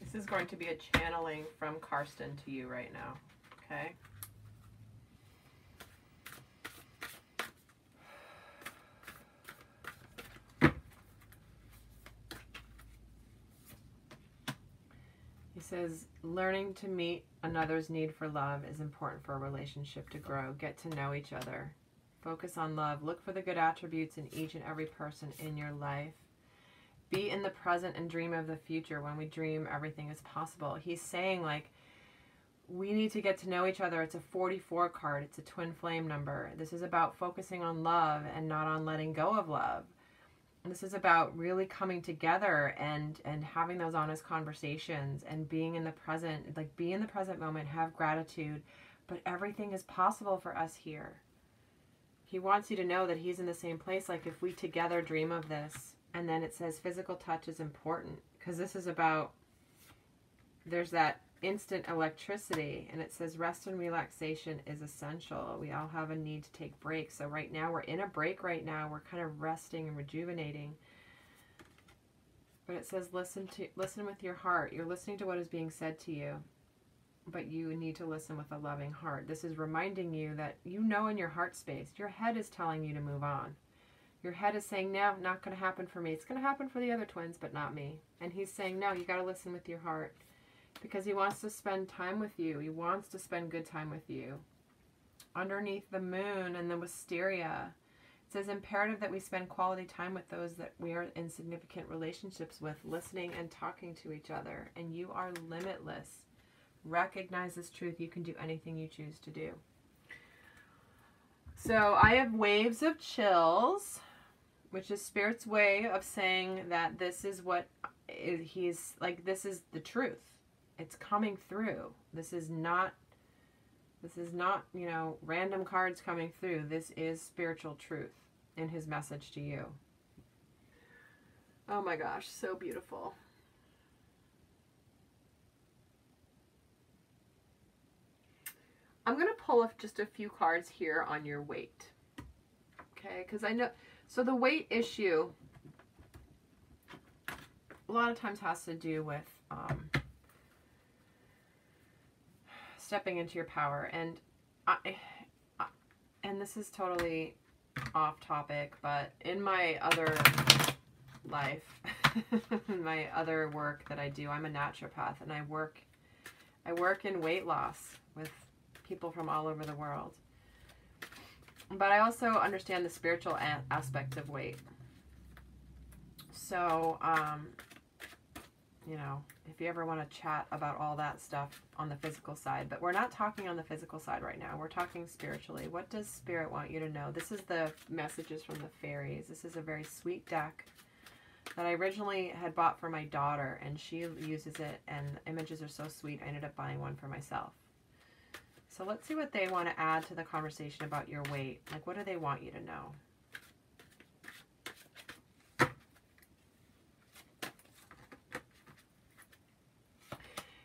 A: This is going to be a channeling from Karsten to you right now, okay? He says, learning to meet another's need for love is important for a relationship to grow. Get to know each other. Focus on love. Look for the good attributes in each and every person in your life. Be in the present and dream of the future. When we dream, everything is possible. He's saying, like, we need to get to know each other. It's a 44 card. It's a twin flame number. This is about focusing on love and not on letting go of love. This is about really coming together and having those honest conversations and being in the present, like be in the present moment, have gratitude, but everything is possible for us here. He wants you to know that he's in the same place. Like if we together dream of this, and then it says physical touch is important because this is about, there's that instant electricity, and it says rest and relaxation is essential. We all have a need to take breaks. So right now we're in a break right now. We're kind of resting and rejuvenating. But it says listen with your heart. You're listening to what is being said to you, but you need to listen with a loving heart. This is reminding you that you know in your heart space, your head is telling you to move on. Your head is saying, no, not going to happen for me. It's going to happen for the other twins, but not me. And he's saying, no, you got to listen with your heart. Because he wants to spend time with you. He wants to spend good time with you. Underneath the moon and the wisteria, it says imperative that we spend quality time with those that we are in significant relationships with, listening and talking to each other. And you are limitless. Recognize this truth. You can do anything you choose to do. So I have waves of chills, which is Spirit's way of saying that this is what he's like, this is the truth. It's coming through. This is not, you know, random cards coming through. This is spiritual truth in his message to you. Oh my gosh, so beautiful. I'm going to pull just a few cards here on your weight. Okay, because I know, so the weight issue a lot of times has to do with stepping into your power. And and this is totally off topic, but in my other life, my other work that I do, I'm a naturopath, and I work in weight loss with people from all over the world. But I also understand the spiritual aspect of weight. So, you know, if you ever want to chat about all that stuff on the physical side, but we're not talking on the physical side right now. We're talking spiritually. What does Spirit want you to know? This is the messages from the fairies. This is a very sweet deck that I originally had bought for my daughter, and she uses it, and the images are so sweet. I ended up buying one for myself. So let's see what they want to add to the conversation about your weight. Like, what do they want you to know?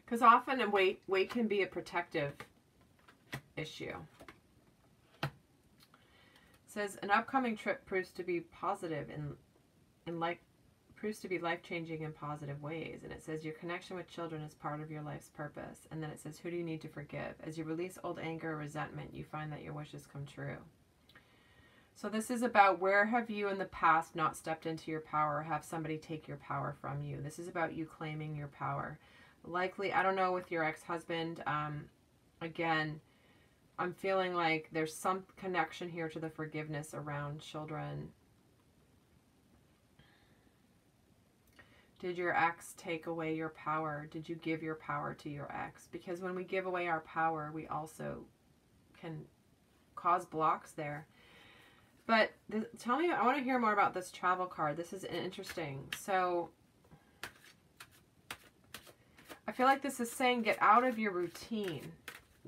A: Because often weight can be a protective issue. It says an upcoming trip proves to be positive proves to be life-changing in positive ways. And it says your connection with children is part of your life's purpose. And then it says, who do you need to forgive? As you release old anger or resentment, you find that your wishes come true. So this is about where have you in the past not stepped into your power or have somebody take your power from you. This is about you claiming your power. Likely, I don't know, with your ex-husband, again, I'm feeling like there's some connection here to the forgiveness around children. Did your ex take away your power? Did you give your power to your ex? Because when we give away our power, we also can cause blocks there. But tell me, I want to hear more about this travel card. This is interesting. So I feel like this is saying get out of your routine.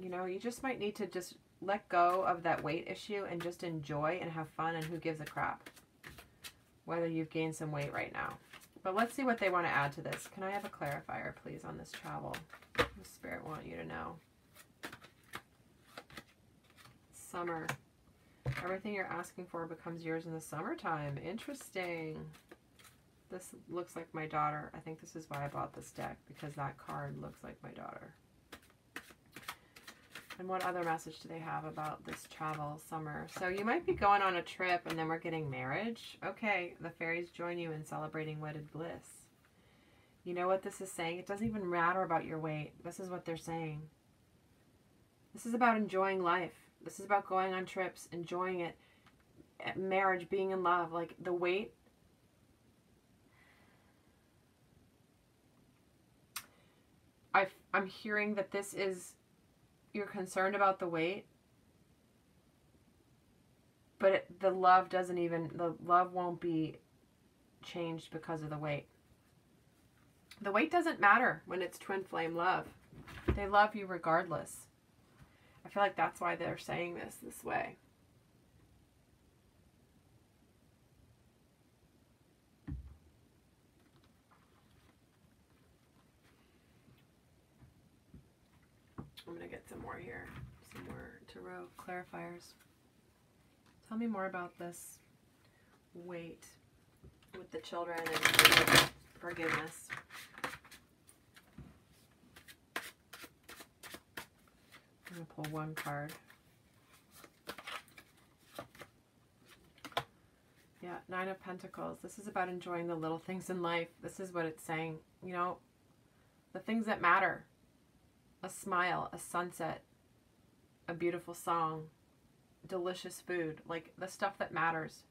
A: You know, you just might need to just let go of that weight issue and just enjoy and have fun, and who gives a crap whether you've gained some weight right now. But let's see what they want to add to this. Can I have a clarifier, please, on this travel? What does Spirit want you to know? Summer. Everything you're asking for becomes yours in the summertime. Interesting. This looks like my daughter. I think this is why I bought this deck, because that card looks like my daughter. And what other message do they have about this travel summer? So you might be going on a trip and then we're getting marriage. Okay, the fairies join you in celebrating wedded bliss. You know what this is saying? It doesn't even matter about your weight. This is what they're saying. This is about enjoying life. This is about going on trips, enjoying it. Marriage, being in love. Like the weight. I'm hearing that this is, you're concerned about the weight, but the love won't be changed because of the weight. The weight doesn't matter when it's twin flame love. They love you regardless. I feel like that's why they're saying this way. I'm going to get some more here. Some more tarot clarifiers. Tell me more about this weight with the children and forgiveness. I'm going to pull one card. Yeah, Nine of Pentacles. This is about enjoying the little things in life. This is what it's saying. You know, the things that matter. A smile, a sunset, a beautiful song, delicious food, like the stuff that matters.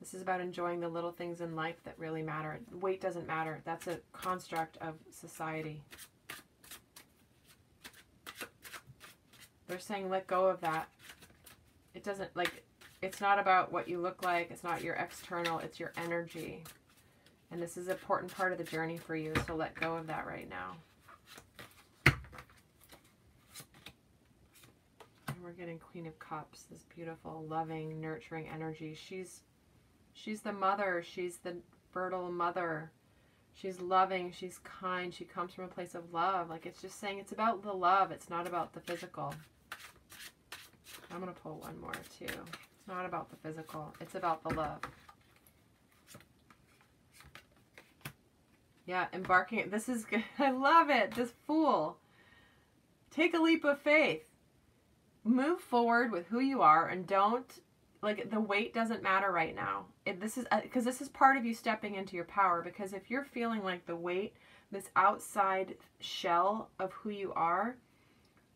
A: This is about enjoying the little things in life that really matter. Weight doesn't matter. That's a construct of society. They're saying let go of that. It doesn't, like, it's not about what you look like. It's not your external. It's your energy. And this is an important part of the journey for you. So let go of that right now. And we're getting Queen of Cups, this beautiful, loving, nurturing energy. She's the mother. She's the fertile mother. She's loving. She's kind. She comes from a place of love. Like, it's just saying it's about the love. It's not about the physical. I'm going to pull one more too. It's not about the physical. It's about the love. Yeah, embarking. This is good. I love it. This Fool. Take a leap of faith. Move forward with who you are and don't, like, the weight doesn't matter right now. This is because this is part of you stepping into your power, because if you're feeling like the weight, this outside shell of who you are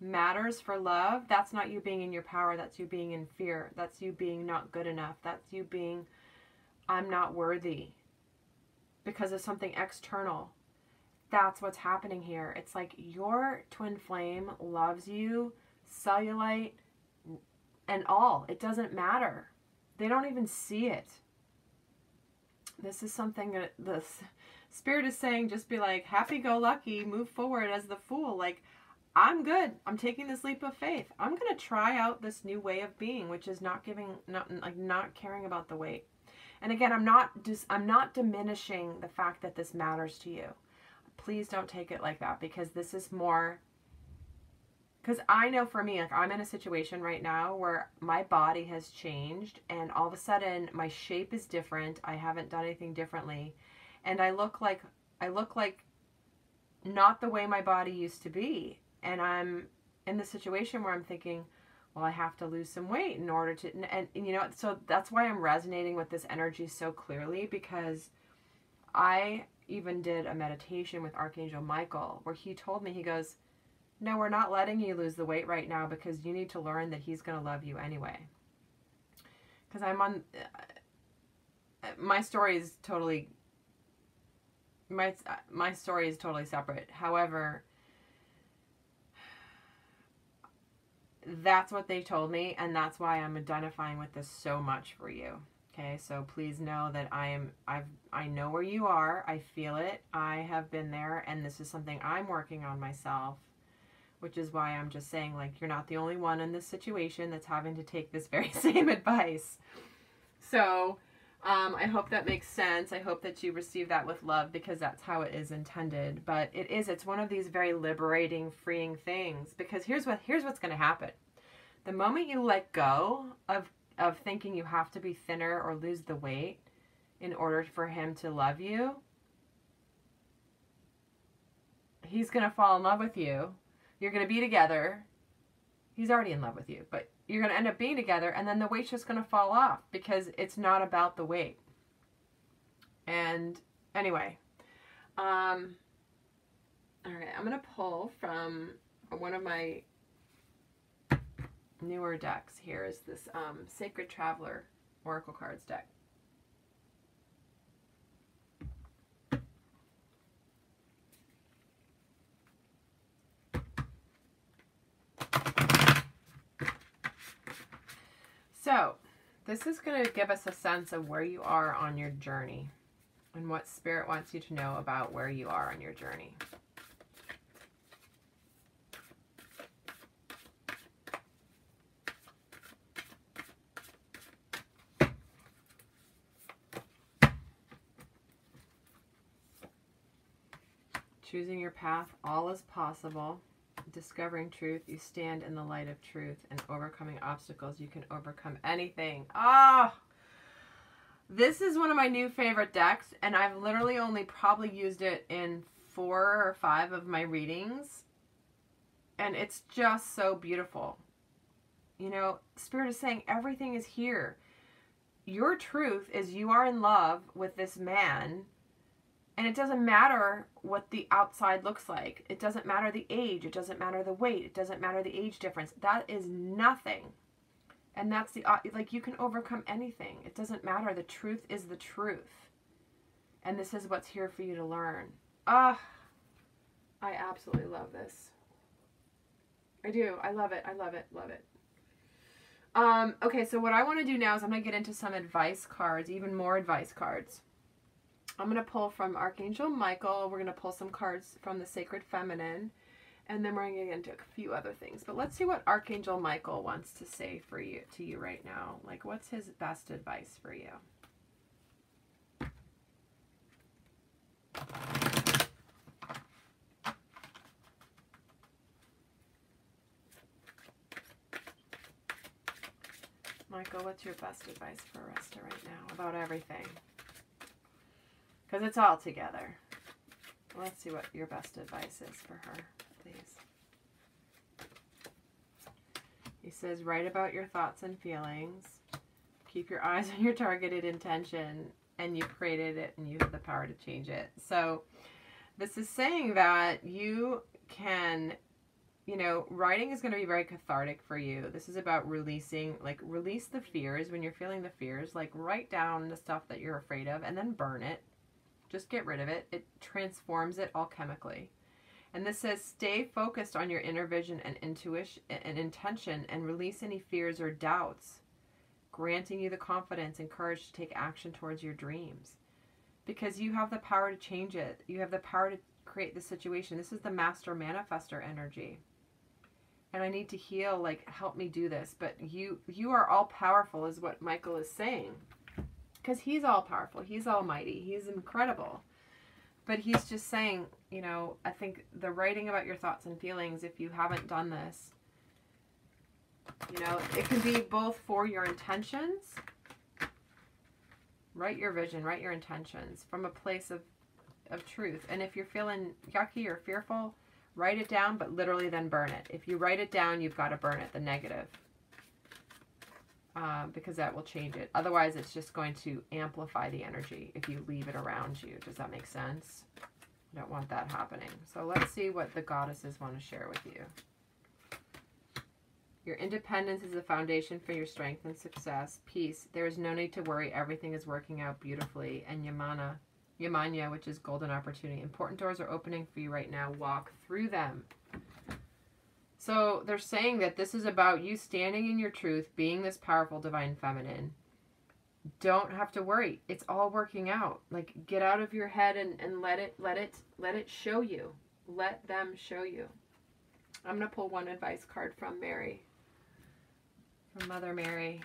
A: matters for love, that's not you being in your power. That's you being in fear. That's you being not good enough. That's you being, I'm not worthy because of something external. That's what's happening here. It's like your twin flame loves you, cellulite and all. It doesn't matter. They don't even see it. This is something that the Spirit is saying, just be like, happy-go-lucky, move forward as the Fool. Like, I'm good. I'm taking this leap of faith. I'm going to try out this new way of being, which is not caring about the weight. And again, I'm not diminishing the fact that this matters to you. Please don't take it like that, because this is more, because I know for me, like, I'm in a situation right now where my body has changed and all of a sudden my shape is different. I haven't done anything differently. And I look like not the way my body used to be. And I'm in the situation where I'm thinking, well, I have to lose some weight in order to, and you know, so that's why I'm resonating with this energy so clearly, because I even did a meditation with Archangel Michael where he told me, he goes, no, we're not letting you lose the weight right now because you need to learn that he's going to love you anyway. Because my story is totally, my story is totally separate. However, that's what they told me, and that's why I'm identifying with this so much for you. Okay, so please know that I know where you are. I feel it. I have been there, and this is something I'm working on myself, which is why I'm just saying, like, you're not the only one in this situation that's having to take this very same advice. So I hope that makes sense. I hope that you receive that with love, because that's how it is intended. But it's one of these very liberating, freeing things, because here's what's going to happen. The moment you let go of thinking you have to be thinner or lose the weight in order for him to love you, he's going to fall in love with you. You're going to be together. He's already in love with you, but you're going to end up being together, and then the weight's just going to fall off because it's not about the weight. And anyway, all right, I'm going to pull from one of my newer decks. Here is this Sacred Traveler Oracle Cards deck. So, this is going to give us a sense of where you are on your journey and what Spirit wants you to know about where you are on your journey. Choosing your path, all is possible. Discovering truth, you stand in the light of truth, and overcoming obstacles, you can overcome anything. Ah, this is one of my new favorite decks, and I've literally only probably used it in 4 or 5 of my readings, and it's just so beautiful. You know, Spirit is saying everything is here. Your truth is you are in love with this man. And it doesn't matter what the outside looks like. It doesn't matter the age. It doesn't matter the weight. It doesn't matter the age difference. That is nothing. And that's the, like, you can overcome anything. It doesn't matter. The truth is the truth. And this is what's here for you to learn. Ah, I absolutely love this. I do. I love it. I love it. Love it. Okay, so what I want to do now is I'm going to get into some advice cards, even more advice cards. I'm going to pull from Archangel Michael. We're going to pull some cards from the Sacred Feminine. And then we're going to get into a few other things. But let's see what Archangel Michael wants to say for you, to you right now. Like, what's his best advice for you? Michael, what's your best advice for Oresta right now about everything? Because it's all together. Let's see what your best advice is for her, please. He says, write about your thoughts and feelings. Keep your eyes on your targeted intention, and you created it and you have the power to change it. So this is saying that you can, you know, writing is going to be very cathartic for you. This is about releasing, like, release the fears. When you're feeling the fears, like, write down the stuff that you're afraid of and then burn it. Just get rid of it. It transforms it alchemically. And this says, stay focused on your inner vision and intuition and intention, and release any fears or doubts, granting you the confidence and courage to take action towards your dreams. Because you have the power to change it. You have the power to create the situation. This is the master manifester energy. And I need to heal, like, help me do this. But you are all powerful is what Michael is saying. Because he's all powerful. He's almighty. He's incredible. But he's just saying, you know, I think the writing about your thoughts and feelings, if you haven't done this, you know, it can be both for your intentions. Write your vision, write your intentions from a place of truth. And if you're feeling yucky or fearful, write it down, but literally then burn it. If you write it down, you've got to burn it, the negative. Because that will change it. Otherwise, it's just going to amplify the energy if you leave it around you. Does that make sense? I don't want that happening. So let's see what the goddesses want to share with you. Your independence is the foundation for your strength and success. Peace. There is no need to worry. Everything is working out beautifully. And Yamanya, which is golden opportunity. Important doors are opening for you right now. Walk through them. So they're saying that this is about you standing in your truth, being this powerful divine feminine. Don't have to worry. It's all working out. Like, get out of your head and let it show you. Let them show you. I'm going to pull one advice card from Mary. From Mother Mary.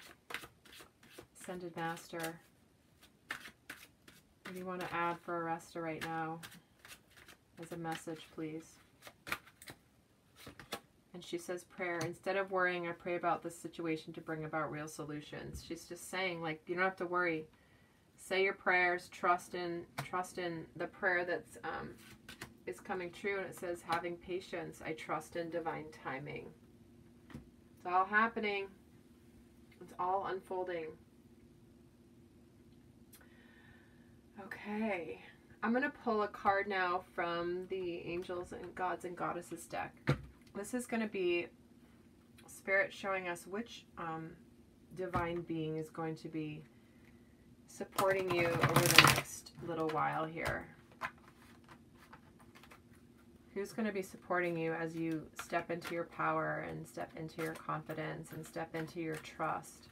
A: Ascended Master. What do you want to add for Oresta right now? As a message, please. And she says, prayer. Instead of worrying, I pray about this situation to bring about real solutions. She's just saying, like, you don't have to worry. Say your prayers. Trust in the prayer that's is coming true. And it says, having patience. I trust in divine timing. It's all happening. It's all unfolding. Okay. I'm going to pull a card now from the Angels and Gods and Goddesses deck. This is going to be Spirit showing us which divine being is going to be supporting you over the next little while here. Who's going to be supporting you as you step into your power and step into your confidence and step into your trust?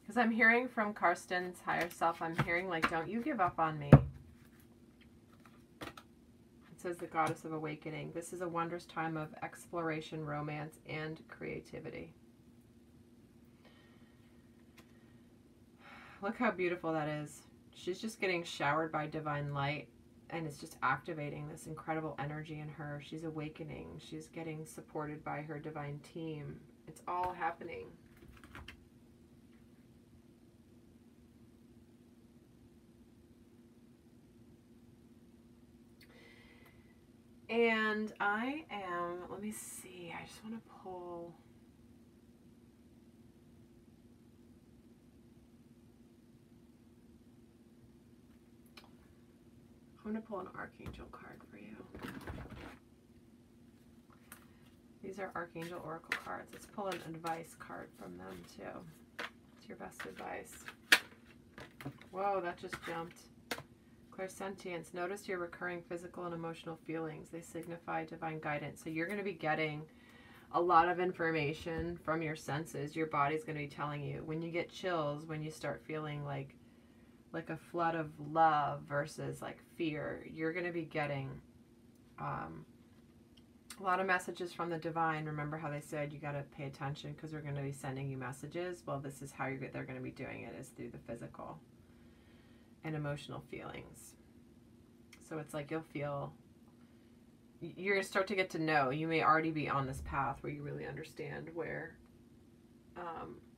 A: Because I'm hearing from Karsten's higher self, I'm hearing, like, don't you give up on me. It says the Goddess of Awakening. This is a wondrous time of exploration, romance, and creativity. Look how beautiful that is. She's just getting showered by divine light, and it's just activating this incredible energy in her. She's awakening. She's getting supported by her divine team. It's all happening. And I am, let me see, I just want to pull. I'm I'm going to pull an Archangel card for you. These are Archangel Oracle cards. Let's pull an advice card from them too. What's your best advice? Whoa, that just jumped. Clairsentience. Notice your recurring physical and emotional feelings. They signify divine guidance. So you're going to be getting a lot of information from your senses. Your body's going to be telling you. When you get chills, when you start feeling like a flood of love versus like fear, you're going to be getting a lot of messages from the divine. Remember how they said you got to pay attention because they're going to be sending you messages? Well, this is how they're going to be doing it, is through the physical and emotional feelings. So it's like you're going to start to get to know. You may already be on this path where you really understand where,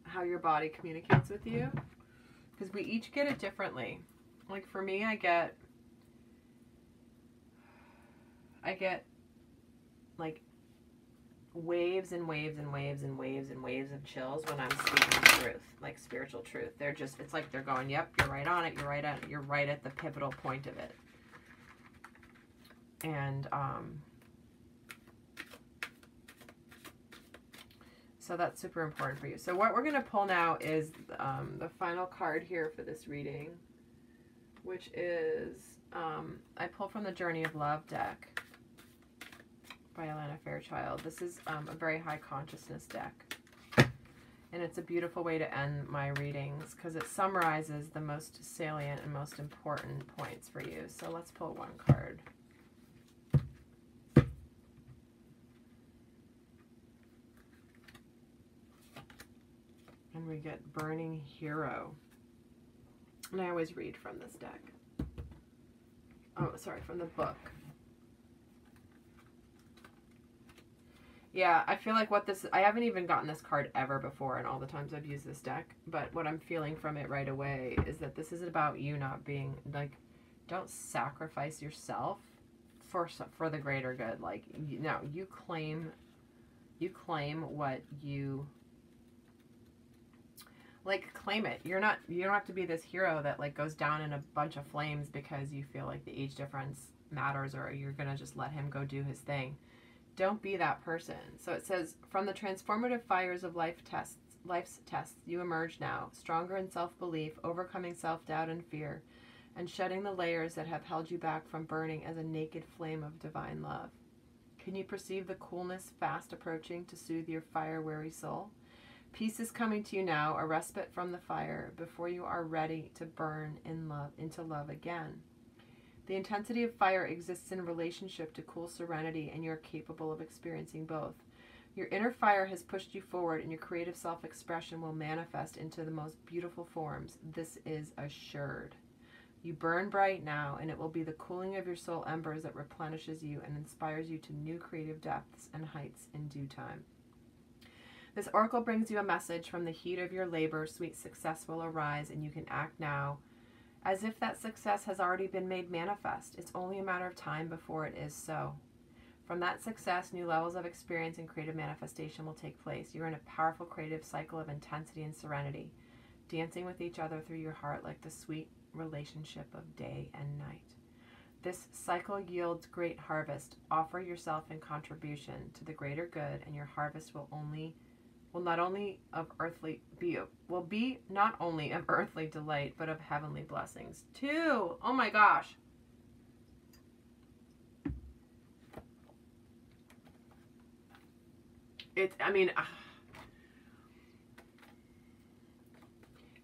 A: how your body communicates with you. Because we each get it differently. Like for me, I get like waves and waves and waves and waves and waves of chills when I'm speaking truth, like spiritual truth. They're just, it's like they're going, yep, you're right on it, you're right on it, you're right at the pivotal point of it. And so that's super important for you. So what we're going to pull now is the final card here for this reading, which is, I pull from the Journey of Love deck by Alana Fairchild. This is a very high consciousness deck. And it's a beautiful way to end my readings because it summarizes the most salient and most important points for you. So let's pull one card. And we get Burning Hero. And I always read from this deck. Oh, sorry, from the book. Yeah, I feel like I haven't even gotten this card ever before in all the times I've used this deck, but what I'm feeling from it right away is that this is about you not being, like, don't sacrifice yourself for the greater good. Like, no, you claim what you, like, claim it. You don't have to be this hero that, like, goes down in a bunch of flames because you feel like the age difference matters or you're going to just let him go do his thing. Don't be that person. So it says, from the transformative fires of life's tests, you emerge now, stronger in self-belief, overcoming self-doubt and fear, and shedding the layers that have held you back from burning as a naked flame of divine love. Can you perceive the coolness fast approaching to soothe your fire-weary soul? Peace is coming to you now, a respite from the fire, before you are ready to burn into love again. The intensity of fire exists in relationship to cool serenity, and you're capable of experiencing both. Your inner fire has pushed you forward, and your creative self-expression will manifest into the most beautiful forms. This is assured. You burn bright now, and it will be the cooling of your soul embers that replenishes you and inspires you to new creative depths and heights in due time. This oracle brings you a message. From the heat of your labor, sweet success will arise, and you can act now as if that success has already been made manifest. It's only a matter of time before it is so. From that success, new levels of experience and creative manifestation will take place. You're in a powerful creative cycle of intensity and serenity, dancing with each other through your heart like the sweet relationship of day and night. This cycle yields great harvest. Offer yourself in contribution to the greater good, and your harvest will not only of earthly delight, but of heavenly blessings too. Oh my gosh.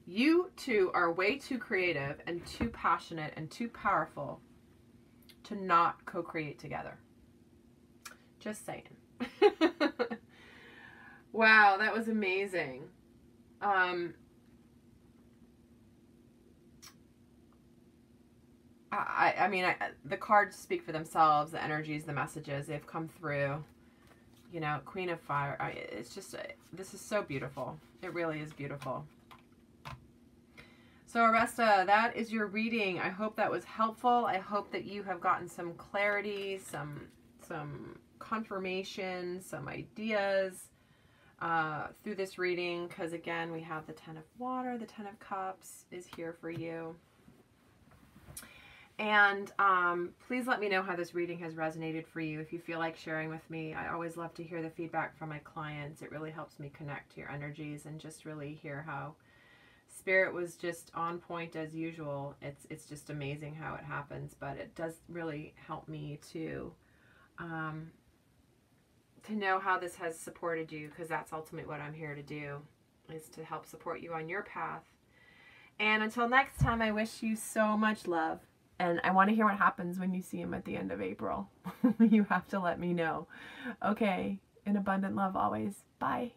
A: You two are way too creative and too passionate and too powerful to not co-create together. Just saying. Wow, that was amazing. The cards speak for themselves. The energies, the messages, they've come through. You know, Queen of Fire. It's just, this is so beautiful. It really is beautiful. So, Oresta, that is your reading. I hope that was helpful. I hope that you have gotten some clarity, some confirmation, some ideas through this reading, because again, we have the 10 of Water, the 10 of Cups is here for you. And please let me know how this reading has resonated for you. If you feel like sharing with me, I always love to hear the feedback from my clients. It really helps me connect to your energies and just really hear how Spirit was just on point as usual. It's just amazing how it happens, but it does really help me to know how this has supported you, because that's ultimately what I'm here to do, is to help support you on your path. And until next time, I wish you so much love. And I want to hear what happens when you see him at the end of April. You have to let me know. Okay, in abundant love always. Bye.